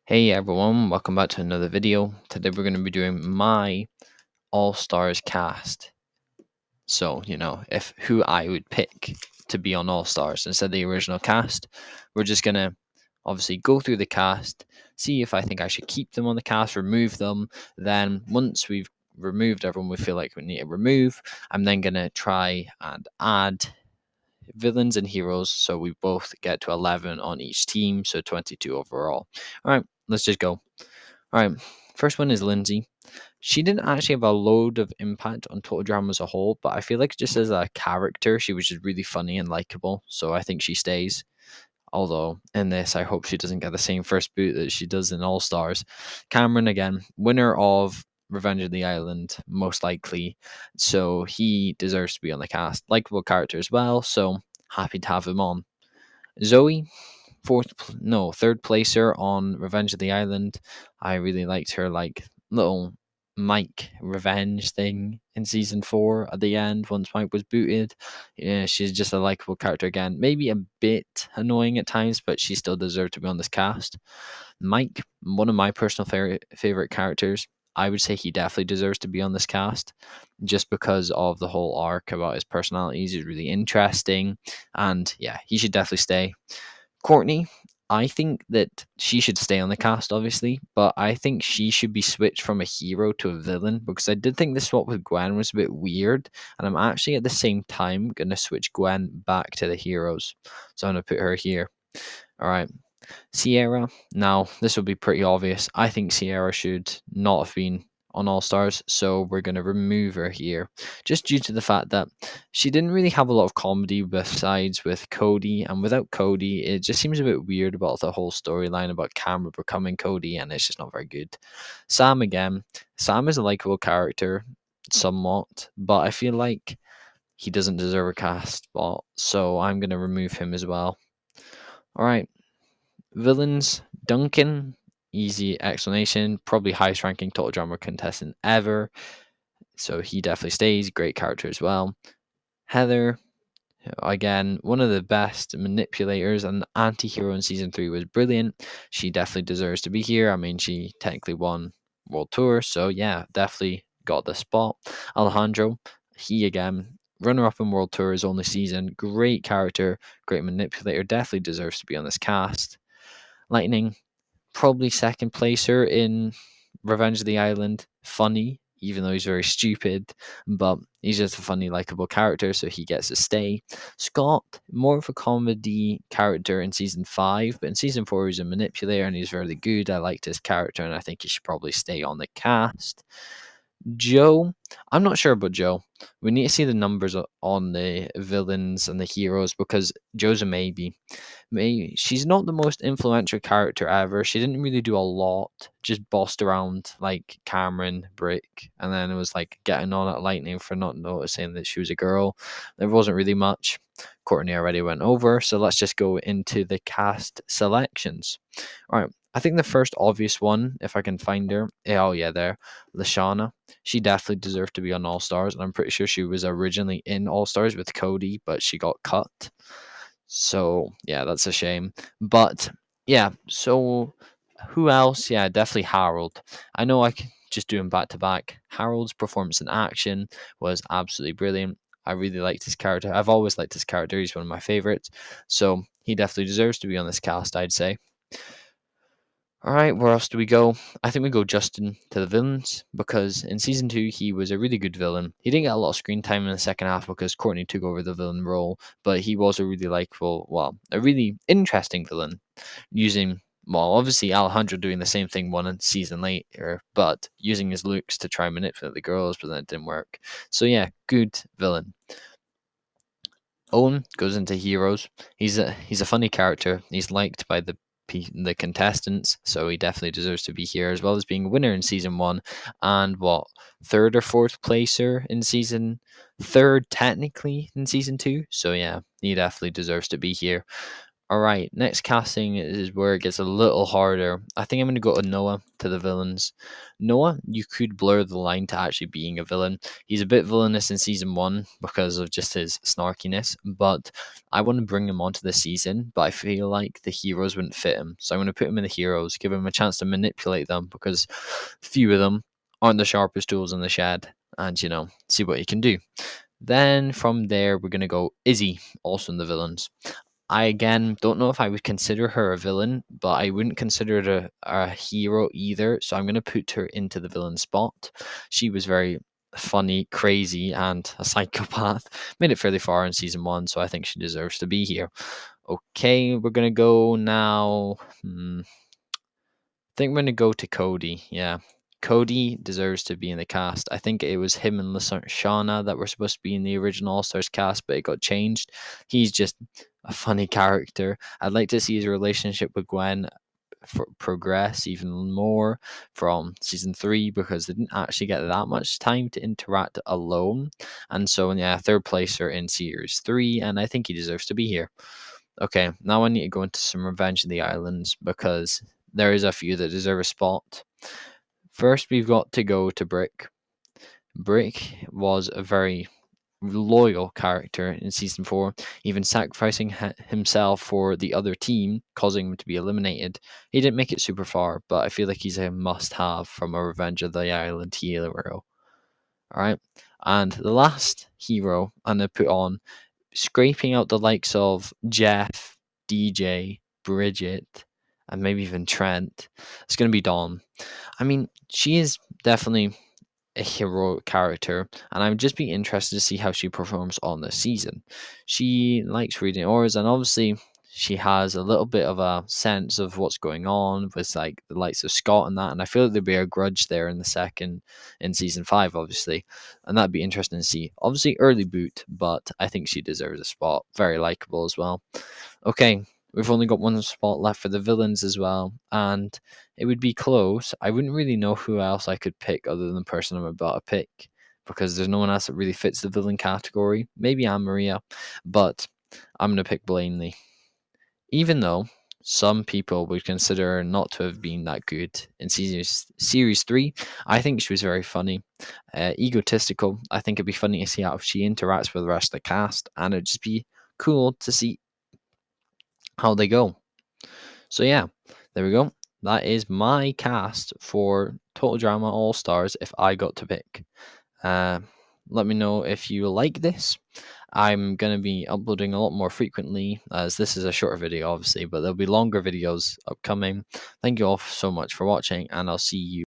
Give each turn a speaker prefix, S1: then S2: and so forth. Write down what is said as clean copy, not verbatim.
S1: Hey everyone, welcome back to another video. Today we're going to be doing my All Stars cast. So, if who I would pick to be on All Stars instead of the original cast. We're just going to obviously go through the cast, see if I think I should keep them on the cast, remove them. Then, once we've removed everyone we feel like we need to remove, I'm then going to try and add villains and heroes so we both get to 11 on each team, so 22 overall. All right, let's just go. All right, first one is Lindsay. She didn't actually have a load of impact on Total Drama as a whole, but I feel like just as a character, she was just really funny and likable. So I think she stays. Although in this, I hope she doesn't get the same first boot that she does in All Stars. Cameron, again, winner of Revenge of the Island, most likely. So he deserves to be on the cast. Likable character as well. So happy to have him on. Zoe, third placer on Revenge of the Island. I really liked her little Mike revenge thing in season 4 at the end once Mike was booted. Yeah, she's just a likable character again. Maybe a bit annoying at times, but she still deserved to be on this cast. Mike, one of my personal favorite characters. I would say he definitely deserves to be on this cast just because of the whole arc about his personality. He's really interesting, and yeah, he should definitely stay. Courtney, I think that she should stay on the cast, obviously, but I think she should be switched from a hero to a villain because I did think the swap with Gwen was a bit weird, and I'm actually at the same time going to switch Gwen back to the heroes. So I'm going to put her here. All right. Sierra. Now, this will be pretty obvious. I think Sierra should not have been on All Stars, so we're going to remove her here. Just due to the fact that she didn't really have a lot of comedy besides with Cody, and without Cody, it just seems a bit weird about the whole storyline about Cameron becoming Cody, and it's just not very good. Sam, again. Sam is a likable character, somewhat, but I feel like he doesn't deserve a cast spot, so I'm going to remove him as well. All right. Villains, Duncan, easy explanation, probably highest ranking Total Drama contestant ever. So he definitely stays, great character as well. Heather, again, one of the best manipulators and anti hero in season 3 was brilliant. She definitely deserves to be here. I mean, she technically won World Tour, so yeah, definitely got the spot. Alejandro, he again, runner up in World Tour his only season, great character, great manipulator, definitely deserves to be on this cast. Lightning, probably second placer in Revenge of the Island. Funny, even though he's very stupid, but he's just a funny, likable character, so he gets to stay. Scott, more of a comedy character in season 5, but in season 4 he's a manipulator and he's very good. I liked his character and I think he should probably stay on the cast. Joe, I'm not sure about Joe. We need to see the numbers on the villains and the heroes because Joe's a maybe. Maybe she's not the most influential character ever. She didn't really do a lot. Just bossed around like Cameron, Brick, and then it was like getting on at Lightning for not noticing that she was a girl. There wasn't really much. Courtney already went over, so let's just go into the cast selections. All right. I think the first obvious one, if I can find her, oh yeah, there, Lashana. She definitely deserved to be on All Stars, and I'm pretty sure she was originally in All Stars with Cody, but she got cut. So yeah, that's a shame. But yeah, so who else? Yeah, definitely Harold. I know I can just do him back to back. Harold's performance in action was absolutely brilliant. I really liked his character. I've always liked his character. He's one of my favorites. So he definitely deserves to be on this cast, I'd say. All right, where else do we go? I think we go Justin to the villains because in season 2 he was a really good villain. He didn't get a lot of screen time in the second half because Courtney took over the villain role, but he was a really likable, well, a really interesting villain using, well, obviously Alejandro doing the same thing one season later, but using his looks to try and manipulate the girls, but then it didn't work. So yeah, good villain. Owen goes into heroes. He's a funny character. He's liked by the contestants, so he definitely deserves to be here, as well as being a winner in season 1 and what, third or fourth placer in season third technically in season 2. So yeah, he definitely deserves to be here. Alright, next casting is where it gets a little harder. I think I'm going to go to Noah, to the villains. Noah, you could blur the line to actually being a villain. He's a bit villainous in season 1 because of just his snarkiness, but I want to bring him onto the season, but I feel like the heroes wouldn't fit him. So I'm going to put him in the heroes, give him a chance to manipulate them because few of them aren't the sharpest tools in the shed, and see what he can do. Then from there, we're going to go Izzy, also in the villains. I again don't know if I would consider her a villain, but I wouldn't consider it a hero either. So I'm going to put her into the villain spot. She was very funny, crazy, and a psychopath. Made it fairly far in season 1, so I think she deserves to be here. Okay, we're going to go now. I think we're going to go to Cody. Yeah. Cody deserves to be in the cast. I think it was him and Lashana that were supposed to be in the original All Stars cast, but it got changed. He's just a funny character. I'd like to see his relationship with Gwen progress even more from season 3 because they didn't actually get that much time to interact alone. And so, yeah, third placer in series 3, and I think he deserves to be here. Okay, now I need to go into some Revenge of the Islands because there is a few that deserve a spot. First, we've got to go to Brick. Brick was a very loyal character in season 4, even sacrificing himself for the other team, causing him to be eliminated. He didn't make it super far, but I feel like he's a must-have from a Revenge of the Island hero. Alright, and the last hero I'm going to put on, scraping out the likes of Jeff, DJ, Bridget, and maybe even Trent, it's going to be Dawn. I mean, she is definitely a heroic character, and I would just be interested to see how she performs on this season. She likes reading auras, and obviously she has a little bit of a sense of what's going on with like the likes of Scott and that, and I feel like there'd be a grudge there in season 5, obviously, and that'd be interesting to see. Obviously early boot, but I think she deserves a spot. Very likable as well. Okay, we've only got one spot left for the villains as well, and it would be close. I wouldn't really know who else I could pick other than the person I'm about to pick because there's no one else that really fits the villain category. Maybe Anne-Maria, but I'm going to pick Blaney. Even though some people would consider her not to have been that good in series 3, I think she was very funny, egotistical. I think it'd be funny to see how she interacts with the rest of the cast, and it'd just be cool to see how they go. So yeah, there we go. That is my cast for Total Drama All Stars if I got to pick. Let me know if you like this. I'm going to be uploading a lot more frequently as this is a shorter video obviously, but there'll be longer videos upcoming. Thank you all so much for watching, and I'll see you